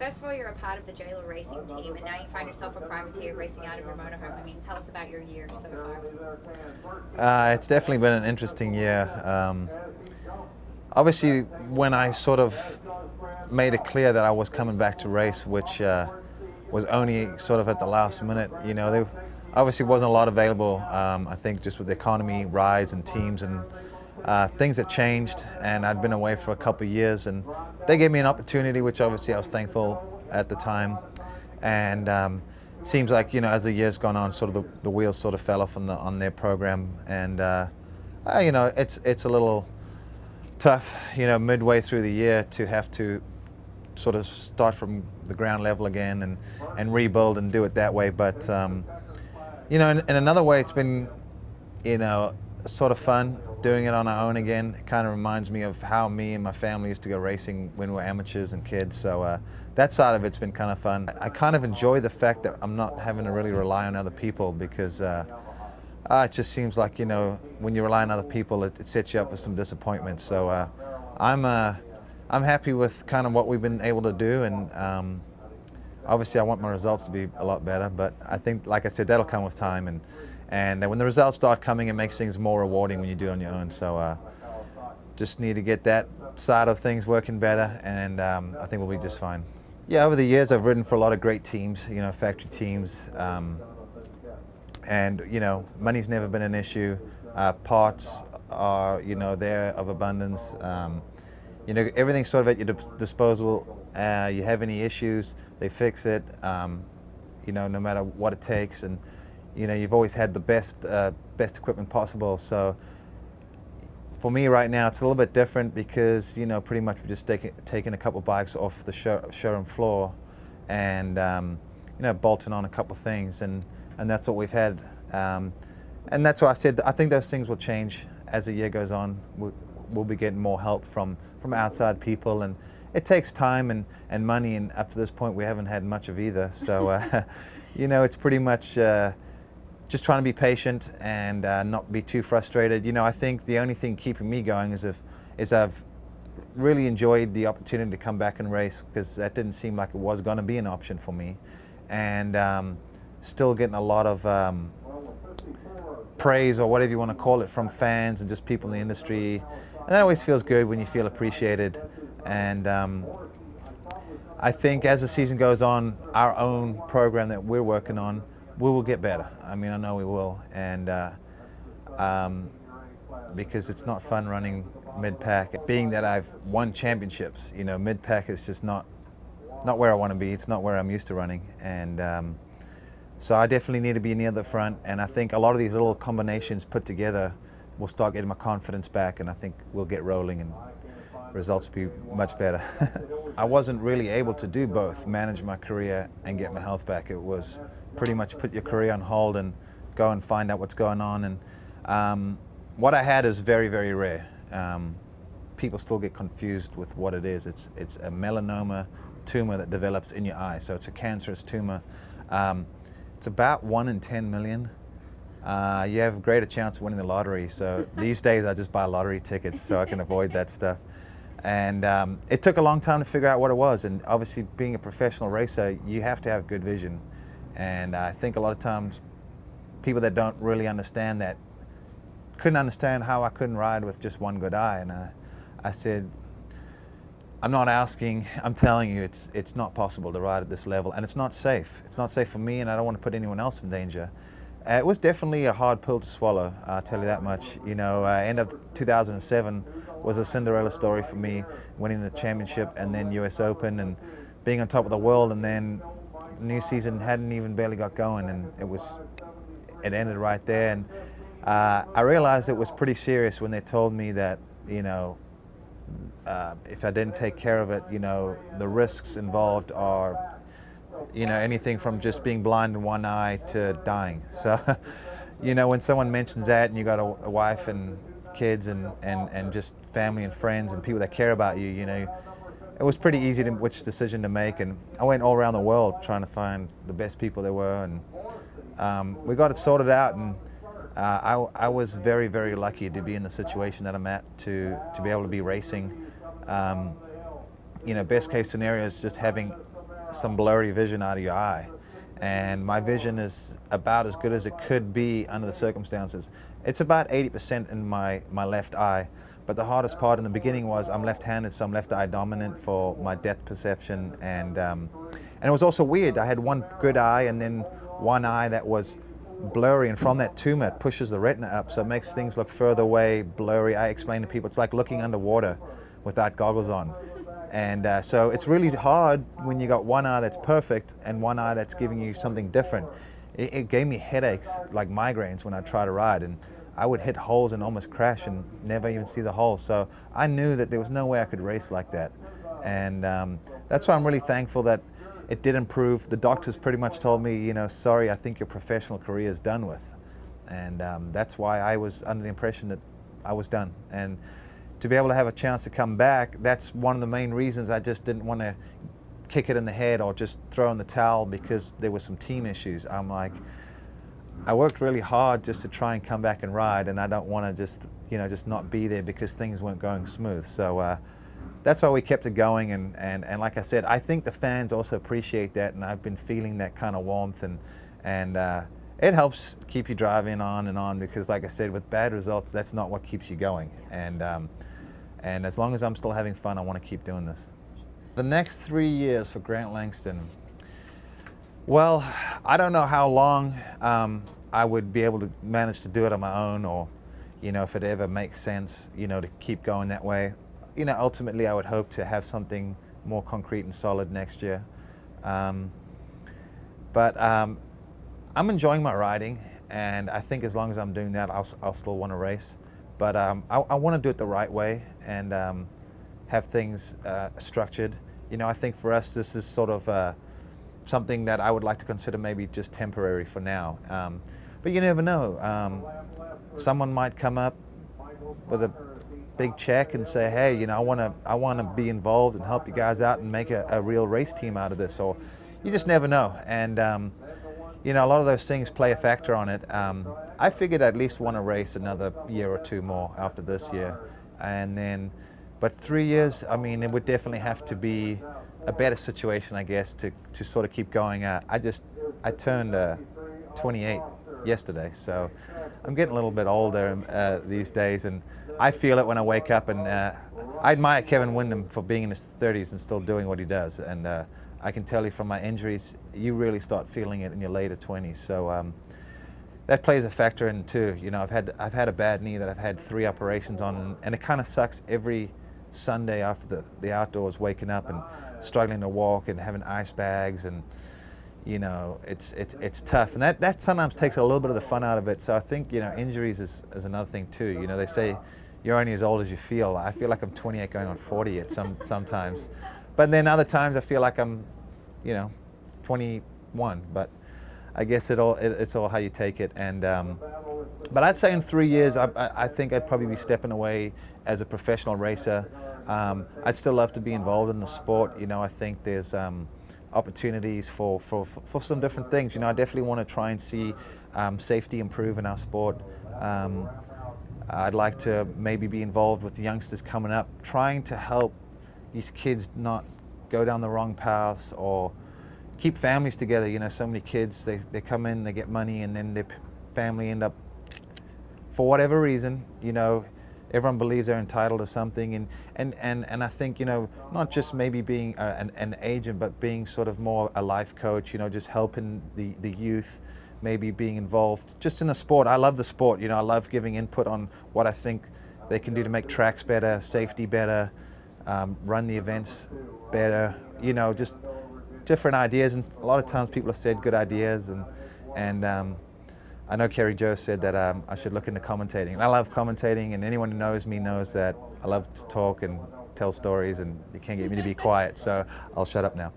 First of all, you're a part of the Jailer racing team, and now you find yourself a privateer racing out of your motorhome. I mean, tell us about your year so far. It's definitely been an interesting year. Obviously, when I sort of made it clear that I was coming back to race, which was only sort of at the last minute, there obviously wasn't a lot available. I think just with the economy, rides and teams and things had changed, and I'd been away for a couple of years, and they gave me an opportunity, which obviously I was thankful at the time. And seems like as the years gone on, sort of the wheels sort of fell off on their program, and it's a little tough, midway through the year to have to sort of start from the ground level again and rebuild and do it that way. But in another way, it's been sort of fun doing it on our own again. It kind of reminds me of how me and my family used to go racing when we were amateurs and kids. So that side of it's been kind of fun. I kind of enjoy the fact that I'm not having to really rely on other people, because it just seems like when you rely on other people, it sets you up for some disappointment. So I'm happy with kind of what we've been able to do, and obviously I want my results to be a lot better, but I think, like I said, that'll come with time, and when the results start coming, it makes things more rewarding when you do it on your own. So just need to get that side of things working better, and I think we'll be just fine. Yeah, over the years I've ridden for a lot of great teams, factory teams, and money's never been an issue. Parts are there of abundance. Everything's sort of at your disposal. You have any issues, they fix it, no matter what it takes, and you've always had the best equipment possible. So for me right now, it's a little bit different, because pretty much we're just taking a couple bikes off the showroom floor, and bolting on a couple things, and that's what we've had. And that's why I said I think those things will change as the year goes on. We'll be getting more help from outside people, and it takes time and money, and up to this point we haven't had much of either. So it's pretty much just trying to be patient and not be too frustrated. I think the only thing keeping me going is I've really enjoyed the opportunity to come back and race, because that didn't seem like it was going to be an option for me, and still getting a lot of praise, or whatever you want to call it, from fans and just people in the industry, and that always feels good when you feel appreciated. And I think as the season goes on, our own program that we're working on, we will get better. I mean, I know we will, and because it's not fun running mid-pack. Being that I've won championships, mid-pack is just not where I want to be. It's not where I'm used to running, and so I definitely need to be near the front. And I think a lot of these little combinations put together will start getting my confidence back, and I think we'll get rolling, and results will be much better. I wasn't really able to do both, manage my career and get my health back. It was pretty much put your career on hold and go and find out what's going on. And what I had is very, very rare. People still get confused with what it is. It's a melanoma tumor that develops in your eye, so it's a cancerous tumor. It's about 1 in 10 million. You have a greater chance of winning the lottery. So these days I just buy lottery tickets so I can avoid that stuff. And it took a long time to figure out what it was. And obviously, being a professional racer, you have to have good vision. And I think a lot of times people that don't really understand that couldn't understand how I couldn't ride with just one good eye. And I said, I'm not asking, I'm telling you, it's not possible to ride at this level, and it's not safe. It's not safe for me, and I don't want to put anyone else in danger. It was definitely a hard pill to swallow, I'll tell you that much. End of 2007 was a Cinderella story for me, winning the championship and then US Open and being on top of the world, and then the new season hadn't even barely got going, and it ended right there. And I realized it was pretty serious when they told me that, if I didn't take care of it, the risks involved are, anything from just being blind in one eye to dying. So, when someone mentions that and you got a wife and kids and just family and friends and people that care about you, it was pretty easy to which decision to make. And I went all around the world trying to find the best people there were, and we got it sorted out. And I was very, very lucky to be in the situation that I'm at, to be able to be racing. Best case scenario is just having some blurry vision out of your eye. And my vision is about as good as it could be under the circumstances. It's about 80% in my left eye, but the hardest part in the beginning was I'm left-handed, so I'm left eye dominant for my depth perception, and it was also weird. I had one good eye and then one eye that was blurry, and from that tumor it pushes the retina up, so it makes things look further away, blurry. I explain to people it's like looking underwater without goggles on. And so it's really hard when you got one eye that's perfect and one eye that's giving you something different. It gave me headaches, like migraines, when I try to ride, and I would hit holes and almost crash and never even see the hole. So I knew that there was no way I could race like that. And that's why I'm really thankful that it did improve. The doctors pretty much told me, you know, sorry, I think your professional career is done with. And that's why I was under the impression that I was done. And to be able to have a chance to come back, that's one of the main reasons I just didn't want to kick it in the head or just throw in the towel because there were some team issues. I'm like, I worked really hard just to try and come back and ride, and I don't want to just, you know, just not be there because things weren't going smooth. So that's why we kept it going, and like I said, I think the fans also appreciate that, and I've been feeling that kind of warmth, and it helps keep you driving on and on, because like I said, with bad results, that's not what keeps you going. And as long as I'm still having fun, I want to keep doing this. The next 3 years for Grant Langston, well, I don't know how long I would be able to manage to do it on my own, or, you know, if it ever makes sense, you know, to keep going that way. You know, ultimately I would hope to have something more concrete and solid next year. But I'm enjoying my riding, and I think as long as I'm doing that, I'll still want to race. But I want to do it the right way and have things structured. You know, I think for us this is sort of something that I would like to consider maybe just temporary for now. But you never know. Someone might come up with a big check and say, hey, you know, I want to be involved and help you guys out and make a real race team out of this. Or you just never know. And you know, a lot of those things play a factor on it. I figured I'd at least want to race another year or two more after this year. And then, but 3 years, I mean, it would definitely have to be a better situation, I guess, to sort of keep going. I turned 28 yesterday, so I'm getting a little bit older these days, and I feel it when I wake up. And I admire Kevin Windham for being in his 30s and still doing what he does. And I can tell you from my injuries, you really start feeling it in your later 20s. So that plays a factor in too. You know, I've had a bad knee that I've had 3 operations on, and it kind of sucks every Sunday after the outdoors, waking up and struggling to walk and having ice bags, and you know, it's tough, and that sometimes takes a little bit of the fun out of it. So I think, you know, injuries is another thing too. You know, they say you're only as old as you feel. I feel like I'm 28 going on 40 at sometimes. But then other times I feel like I'm, you know, 21. But I guess it's all how you take it. And but I'd say in 3 years, I think I'd probably be stepping away as a professional racer. I'd still love to be involved in the sport. You know, I think there's opportunities for some different things. You know, I definitely want to try and see safety improve in our sport. I'd like to maybe be involved with the youngsters coming up, trying to help these kids not go down the wrong paths or keep families together. You know, so many kids, they come in, they get money, and then their family end up, for whatever reason, you know, everyone believes they're entitled to something, and I think, you know, not just maybe being an agent, but being sort of more a life coach, you know, just helping the youth, maybe being involved just in the sport. I love the sport, you know, I love giving input on what I think they can do to make tracks better, safety better, run the events better, you know, just different ideas. And a lot of times people have said good ideas, and I know Kerry Joe said that I should look into commentating. And I love commentating, and anyone who knows me knows that I love to talk and tell stories, and you can't get me to be quiet, so I'll shut up now.